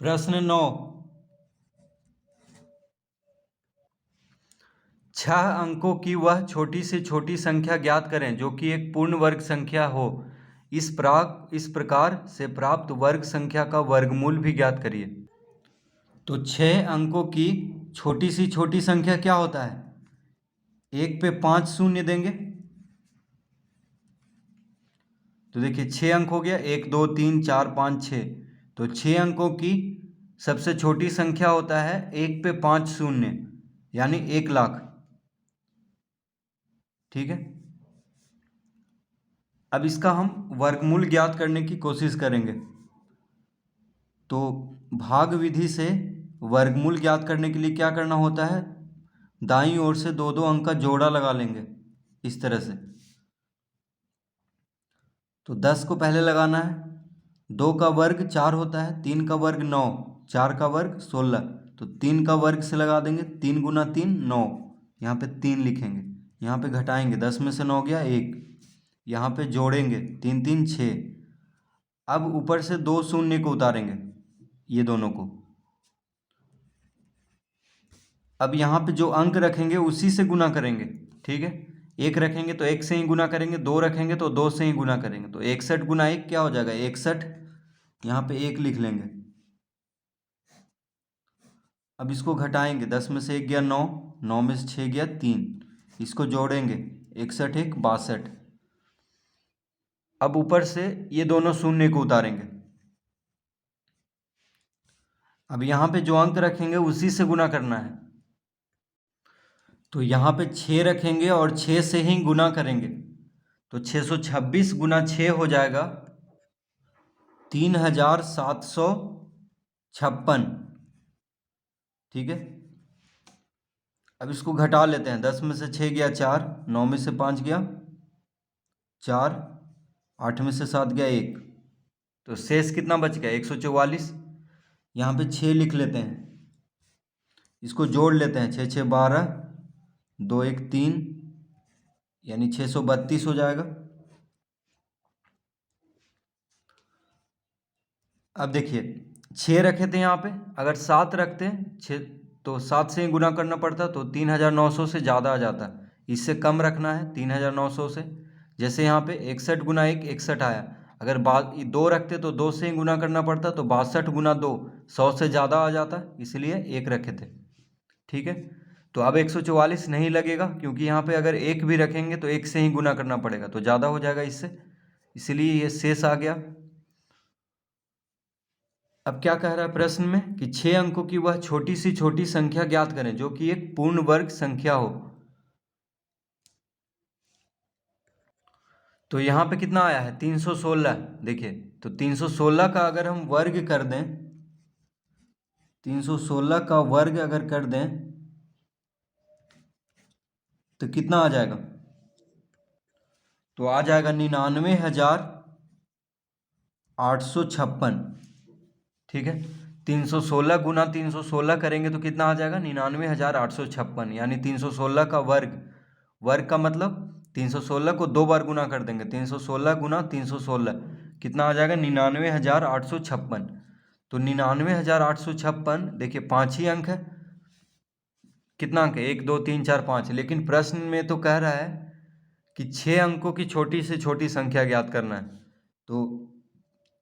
प्रश्न 9, 6 अंकों की वह छोटी से छोटी संख्या ज्ञात करें जो कि एक पूर्ण वर्ग संख्या हो। इस प्रकार से प्राप्त वर्ग संख्या का वर्गमूल भी ज्ञात करिए। तो 6 अंकों की छोटी से छोटी संख्या क्या होता है? 1 पे 5 शून्य देंगे तो देखिए 6 अंक हो गया, 1 2 3 4 5 6। तो 6 अंकों की सबसे छोटी संख्या होता है 1 पे 5 शून्य, यानी 1 लाख। ठीक है, अब इसका हम वर्गमूल ज्ञात करने की कोशिश करेंगे। तो भाग विधि से वर्गमूल ज्ञात करने के लिए क्या करना होता है? दाईं ओर से दो दो अंक का जोड़ा लगा लेंगे इस तरह से। तो 10 को पहले लगाना है, 2 का वर्ग 4 होता है, 3 का वर्ग 9, 4 का वर्ग 16। तो 3 का वर्ग से लगा देंगे, 3 गुना 3 9, यहाँ पे 3 लिखेंगे, यहाँ पे घटाएंगे, 10 में से 9 गया 1, यहाँ पे जोड़ेंगे, 3 3 6। अब ऊपर से 2 शून्य को उतारेंगे, ये दोनों को। अब यहाँ पे जो अंक रखेंगे उसी से गुना करेंगे। ठीक है, 1 रखेंगे तो 1 से ही गुना करेंगे, 2 रखेंगे तो 2 से ही गुना करेंगे। तो 61 गुना 1 क्या हो जाएगा? 61। यहाँ पे 1 लिख लेंगे। अब इसको घटाएंगे, 10 में से 1 गया 9, 9 में से 6 गया 3, इसको जोड़ेंगे, 61 1 62। अब ऊपर से ये दोनों शून्य को उतारेंगे। अब यहाँ पे जो अंक रखेंगे उसी से गुना करना है। तो यहाँ पे 6 रखेंगे और 6 से ही गुना करेंगे। तो 626 गुना 6 हो जाएगा 3756। ठीक है, अब इसको घटा लेते हैं, 10 में से 6 गया 4, 9 में से 5 गया 4, 8 में से 7 गया 1। तो शेष कितना बच गया? 144। यहाँ पे 6 लिख लेते हैं, इसको जोड़ लेते हैं, 6 6 12, 2 1 3, यानी 632 हो जाएगा। अब देखिए 6 रखे थे यहाँ पे, अगर 7 रखते हैं 6 तो 7 से ही गुना करना पड़ता, तो 3900 से ज़्यादा आ जाता। इससे कम रखना है 3900 से। जैसे यहाँ पे 61 गुना 1 61 आया, अगर 2 रखते तो 2 से ही गुना करना पड़ता, तो 62 गुना 2 100 से ज़्यादा आ जाता, इसलिए 1 रखे थे। ठीक है, तो अब 144 नहीं लगेगा, क्योंकि यहाँ पे अगर 1 भी रखेंगे तो 1 से ही गुना करना पड़ेगा, तो ज़्यादा हो जाएगा इससे, इसलिए ये शेष आ गया। अब क्या कह रहा है प्रश्न में कि 6 अंकों की वह छोटी सी छोटी संख्या ज्ञात करें जो कि एक पूर्ण वर्ग संख्या हो। तो यहाँ पे कितना आया है? 316। देखिए, तो 316 का अगर हम वर्ग कर दें, 316 का वर्ग अगर कर दें तो कितना आ जाएगा? तो आ जाएगा 99,856। ठीक है, 316 गुना 316 करेंगे तो कितना आ जाएगा? 99,856, यानी 316 का वर्ग। वर्ग का मतलब 316 को 2 बार गुना कर देंगे, 316 गुना 316 कितना आ जाएगा? 99,856। तो 99,856, देखिए 5 ही अंक है। कितना अंक है? 1 2 3 4 5। लेकिन प्रश्न में तो कह रहा है कि 6 अंकों की छोटी से छोटी संख्या ज्ञात करना है। तो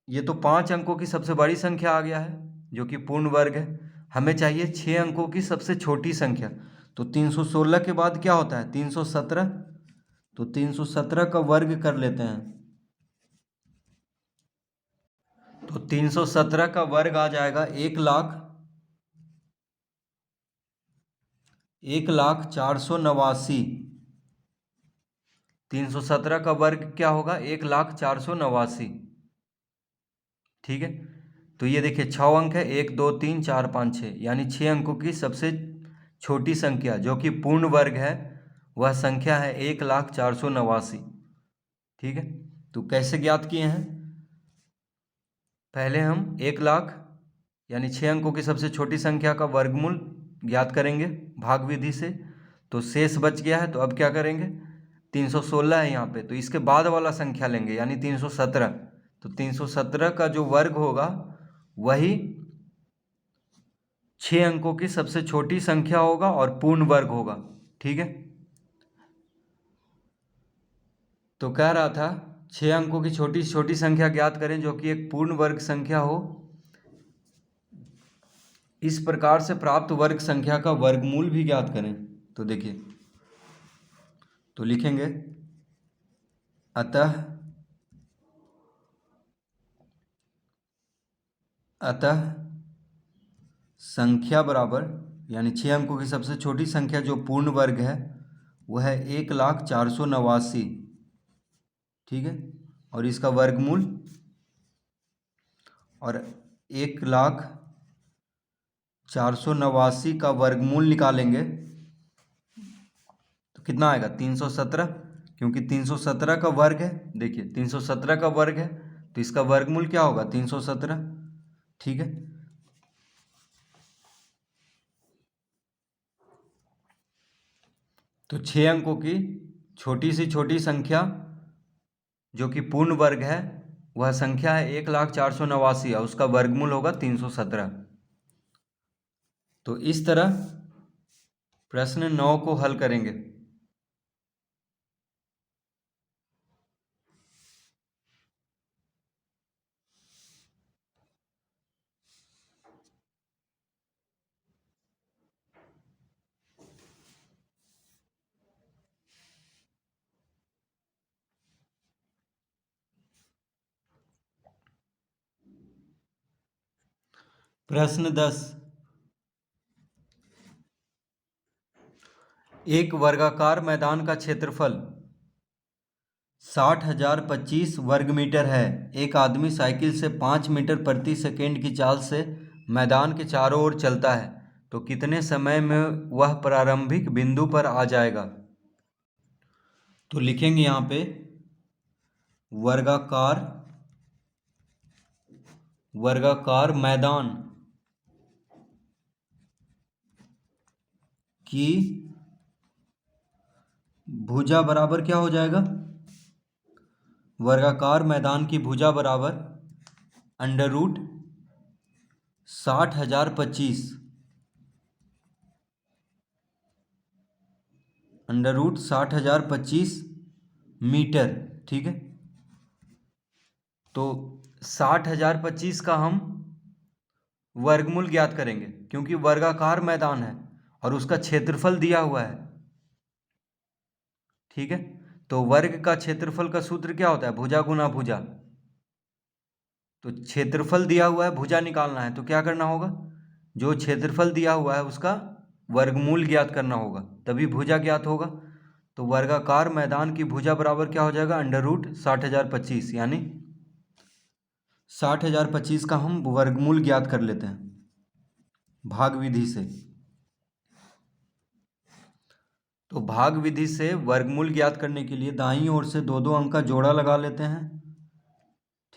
ये तो 5 अंकों की सबसे बड़ी संख्या आ गया है जो कि पूर्ण वर्ग है। हमें चाहिए 6 अंकों की सबसे छोटी संख्या। तो 316 के बाद क्या होता है? 317। तो 317 का वर्ग कर लेते हैं, तो 317 का वर्ग आ जाएगा 1,04,89। 317 का वर्ग क्या होगा? 1,04,89। ठीक है, तो ये देखिए 6 अंक है, 1 2 3 4 5 6, यानी 6 अंकों की सबसे छोटी संख्या जो कि पूर्ण वर्ग है वह संख्या है 1,04,89। ठीक है, तो कैसे ज्ञात किए हैं? पहले हम 1 लाख यानी 6 अंकों की सबसे छोटी संख्या का वर्गमूल ज्ञात करेंगे भाग विधि से। तो शेष बच गया है, तो अब क्या करेंगे? 316 है यहाँ पे, तो इसके बाद वाला संख्या लेंगे यानी 317। तो 317 का जो वर्ग होगा वही 6 अंकों की सबसे छोटी संख्या होगा और पूर्ण वर्ग होगा। ठीक है, तो कह रहा था 6 अंकों की छोटी से छोटी संख्या ज्ञात करें जो कि एक पूर्ण वर्ग संख्या हो। इस प्रकार से प्राप्त वर्ग संख्या का वर्गमूल भी ज्ञात करें। तो देखिए, तो लिखेंगे अतः संख्या बराबर, यानी 6 अंकों की सबसे छोटी संख्या जो पूर्ण वर्ग है वह है 1,04,89। ठीक है, और इसका वर्गमूल, और 1,04,89 का वर्गमूल निकालेंगे तो कितना आएगा? 317, क्योंकि 317 का वर्ग है। देखिए 317 का वर्ग है तो इसका वर्गमूल क्या होगा? 317। ठीक है, तो 6 अंकों की छोटी से छोटी संख्या जो कि पूर्ण वर्ग है वह संख्या है 1,04,89 और उसका वर्गमूल होगा 317। तो इस तरह प्रश्न 9 को हल करेंगे। प्रश्न 10, एक वर्गाकार मैदान का क्षेत्रफल 60,025 वर्ग मीटर है। एक आदमी साइकिल से 5 मीटर प्रति सेकेंड की चाल से मैदान के चारों ओर चलता है तो कितने समय में वह प्रारंभिक बिंदु पर आ जाएगा? तो लिखेंगे यहाँ पे वर्गाकार मैदान की भुजा बराबर क्या हो जाएगा? वर्गाकार मैदान की भुजा बराबर अंडर रूट 60,025 मीटर। ठीक है, तो 60,025 का हम वर्गमूल ज्ञात करेंगे क्योंकि वर्गाकार मैदान है और उसका क्षेत्रफल दिया हुआ है। ठीक है, तो वर्ग का क्षेत्रफल का सूत्र क्या होता है? भुजा गुना भुजा। तो क्षेत्रफल दिया हुआ है, भुजा निकालना है तो क्या करना होगा? जो क्षेत्रफल दिया हुआ है उसका वर्गमूल ज्ञात करना होगा, तभी भुजा ज्ञात होगा। तो वर्गाकार मैदान की भुजा बराबर क्या हो जाएगा? अंडर रूट 60,025, यानी 60,025 का हम वर्गमूल ज्ञात कर लेते हैं भाग विधि से। तो भाग विधि से वर्गमूल ज्ञात करने के लिए दाईं ओर से 2-2 अंक का जोड़ा लगा लेते हैं।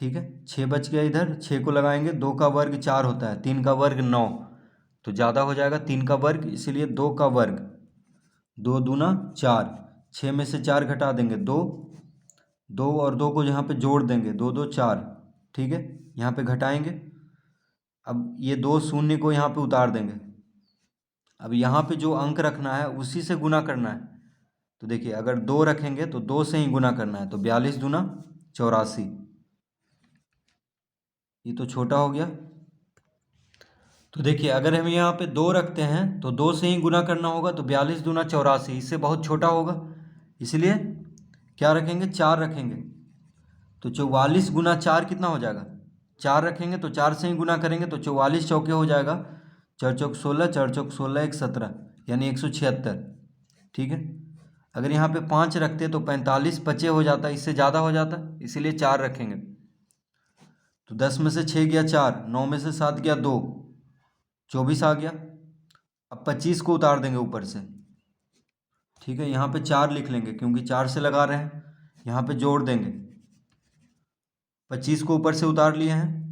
ठीक है, 6 बच गया, इधर 6 को लगाएंगे, 2 का वर्ग 4 होता है, 3 का वर्ग 9, तो ज़्यादा हो जाएगा 3 का वर्ग, इसलिए 2 का वर्ग, 2 दूना 4, 6 में से 4 घटा देंगे 2, 2 और 2 को यहाँ पे जोड़ देंगे, 2 2 4। ठीक है, यहाँ पे घटाएंगे, अब ये 2 शून्य को यहाँ पे उतार देंगे। अब यहाँ पे जो अंक रखना है उसी से गुना करना है। तो देखिए अगर 2 रखेंगे तो 2 से ही गुना करना है, तो 42 दूना 84, ये तो छोटा हो गया। तो देखिए अगर हम यहाँ पे 2 रखते हैं तो 2 से ही गुना करना होगा, तो 42 दूना 84, इससे बहुत छोटा होगा, इसलिए क्या रखेंगे? 4 रखेंगे। तो 44 गुना 4 कितना हो जाएगा? 4 रखेंगे तो 4 से ही गुना करेंगे तो 44 चौके हो जाएगा, 4 चौक 16, 4 चौक 16, 1 17, यानी 176। ठीक है, अगर यहाँ पे 5 रखते तो 45 25 हो जाता, इससे ज़्यादा हो जाता, इसीलिए 4 रखेंगे। तो 10 में से 6 गया 4, 9 में से 7 गया 2, 24 आ गया। अब 25 को उतार देंगे ऊपर से। ठीक है, यहाँ पे 4 लिख लेंगे क्योंकि 4 से लगा रहे हैं, यहाँ पे जोड़ देंगे, 25 को ऊपर से उतार लिए हैं।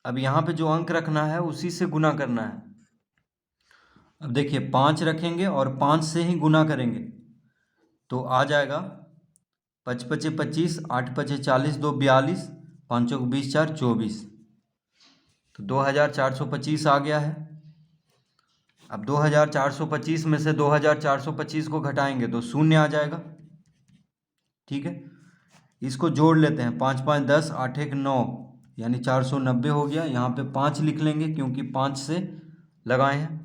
अब यहाँ पे जो अंक रखना है उसी से गुना करना है। अब देखिए 5 रखेंगे और 5 से ही गुना करेंगे तो आ जाएगा 5 पचे 25, 8 पचे 40, 2 42, 5 चौक 20, 4 24। तो 2425 आ गया है। अब 2425 में से 2425 को घटाएंगे तो शून्य आ जाएगा। ठीक है, इसको जोड़ लेते हैं, 5 5 10, 8 1 9, यानी 490 हो गया। यहाँ पे 5 लिख लेंगे क्योंकि 5 से लगाए हैं।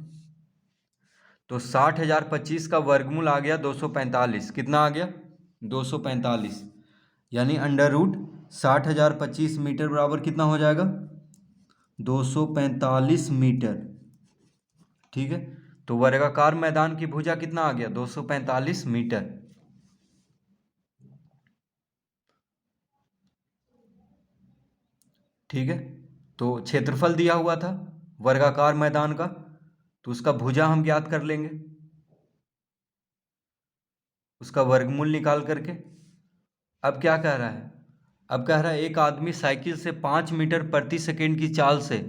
तो 60,025 का वर्गमूल आ गया 245। कितना आ गया? 245, यानी अंडर रूट 60,025 मीटर बराबर कितना हो जाएगा? 245 मीटर। ठीक है, तो वर्गाकार मैदान की भुजा कितना आ गया? 245 मीटर। ठीक है, तो क्षेत्रफल दिया हुआ था वर्गाकार मैदान का, तो उसका भुजा हम ज्ञात कर लेंगे उसका वर्गमूल निकाल करके। अब क्या कह रहा है? अब कह रहा है एक आदमी साइकिल से 5 मीटर प्रति सेकंड की चाल से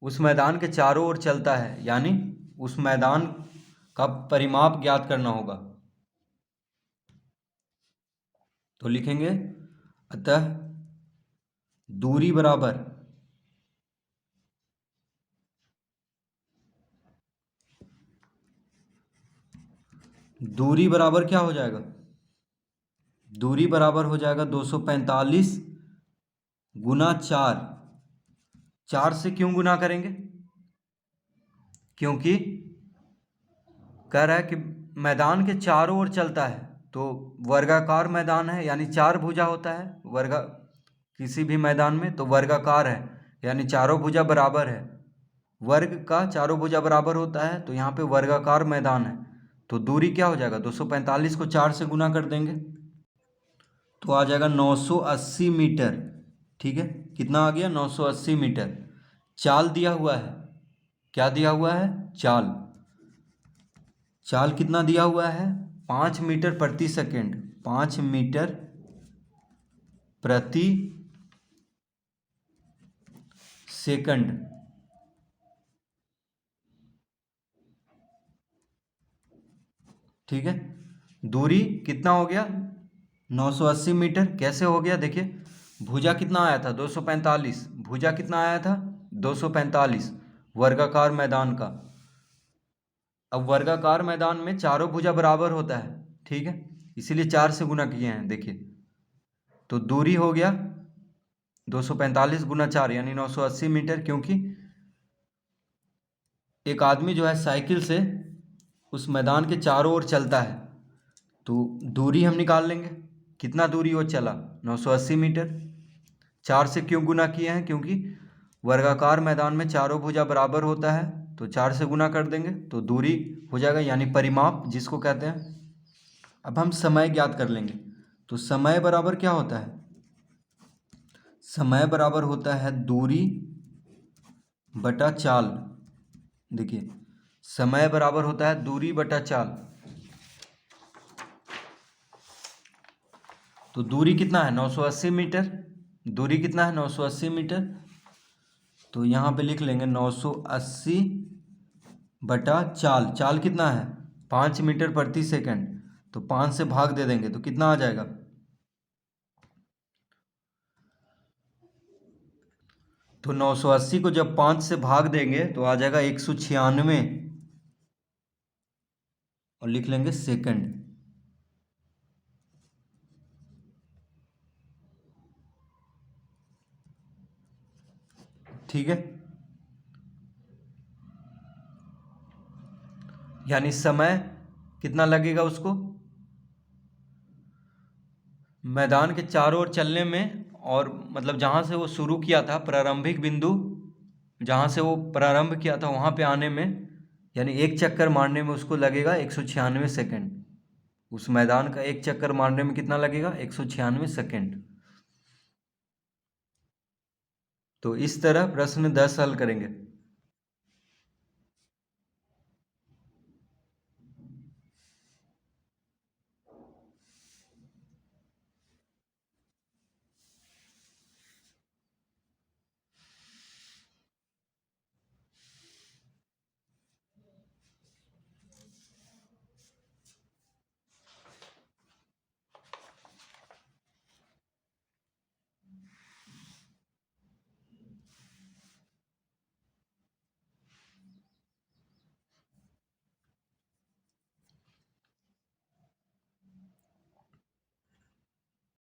उस मैदान के चारों ओर चलता है, यानी उस मैदान का परिमाप ज्ञात करना होगा। तो लिखेंगे, अतः दूरी बराबर क्या हो जाएगा? दूरी बराबर हो जाएगा 245 गुना 4। 4 से क्यों गुना करेंगे? क्योंकि कह रहा है कि मैदान के चारों ओर चलता है, तो वर्गाकार मैदान है यानी 4 भुजा होता है वर्गा किसी भी मैदान में, तो वर्गाकार है यानी चारों भुजा बराबर है। वर्ग का चारों भुजा बराबर होता है, तो यहाँ पे वर्गाकार मैदान है। तो दूरी क्या हो जाएगा? 245 को 4 से गुना कर देंगे तो आ जाएगा 980 मीटर। ठीक है, कितना आ गया? 980 मीटर। चाल दिया हुआ है, क्या दिया हुआ है? चाल। चाल कितना दिया हुआ है? 5 मीटर प्रति सेकंड। 5 मीटर प्रति सेकंड। ठीक है, दूरी कितना हो गया? 980 मीटर। कैसे हो गया? देखिए, भुजा कितना आया था? 245। भुजा कितना आया था? 245 वर्गाकार मैदान का। अब वर्गाकार मैदान में चारों भुजा बराबर होता है, ठीक है, इसीलिए 4 से गुना किए हैं। देखिए, तो दूरी हो गया 245 गुना 4 यानी 980 मीटर, क्योंकि एक आदमी जो है साइकिल से उस मैदान के चारों ओर चलता है, तो दूरी हम निकाल लेंगे। कितना दूरी वो चला? 980 मीटर। 4 से क्यों गुना किए हैं? क्योंकि वर्गाकार मैदान में चारों भुजा बराबर होता है, तो 4 से गुना कर देंगे तो दूरी हो जाएगा, यानी परिमाप जिसको कहते हैं। अब हम समय ज्ञात कर लेंगे। तो समय बराबर क्या होता है? समय बराबर होता है दूरी बटा चाल। देखिए, समय बराबर होता है दूरी बटा चाल। तो दूरी कितना है? 980 मीटर। दूरी कितना है? 980 मीटर। तो यहाँ पे लिख लेंगे 980 बटा चाल। चाल कितना है? 5 मीटर प्रति सेकंड। तो 5 से भाग दे देंगे तो कितना आ जाएगा? तो 980 को जब 5 से भाग देंगे तो आ जाएगा 196 और लिख लेंगे सेकंड। ठीक है, यानी समय कितना लगेगा उसको मैदान के चारों ओर चलने में, और मतलब जहाँ से वो शुरू किया था, प्रारंभिक बिंदु जहाँ से वो प्रारंभ किया था वहाँ पे आने में, यानी एक चक्कर मारने में उसको लगेगा 196 सेकंड। उस मैदान का एक चक्कर मारने में कितना लगेगा? 196 सेकंड। तो इस तरह प्रश्न 10 हल करेंगे।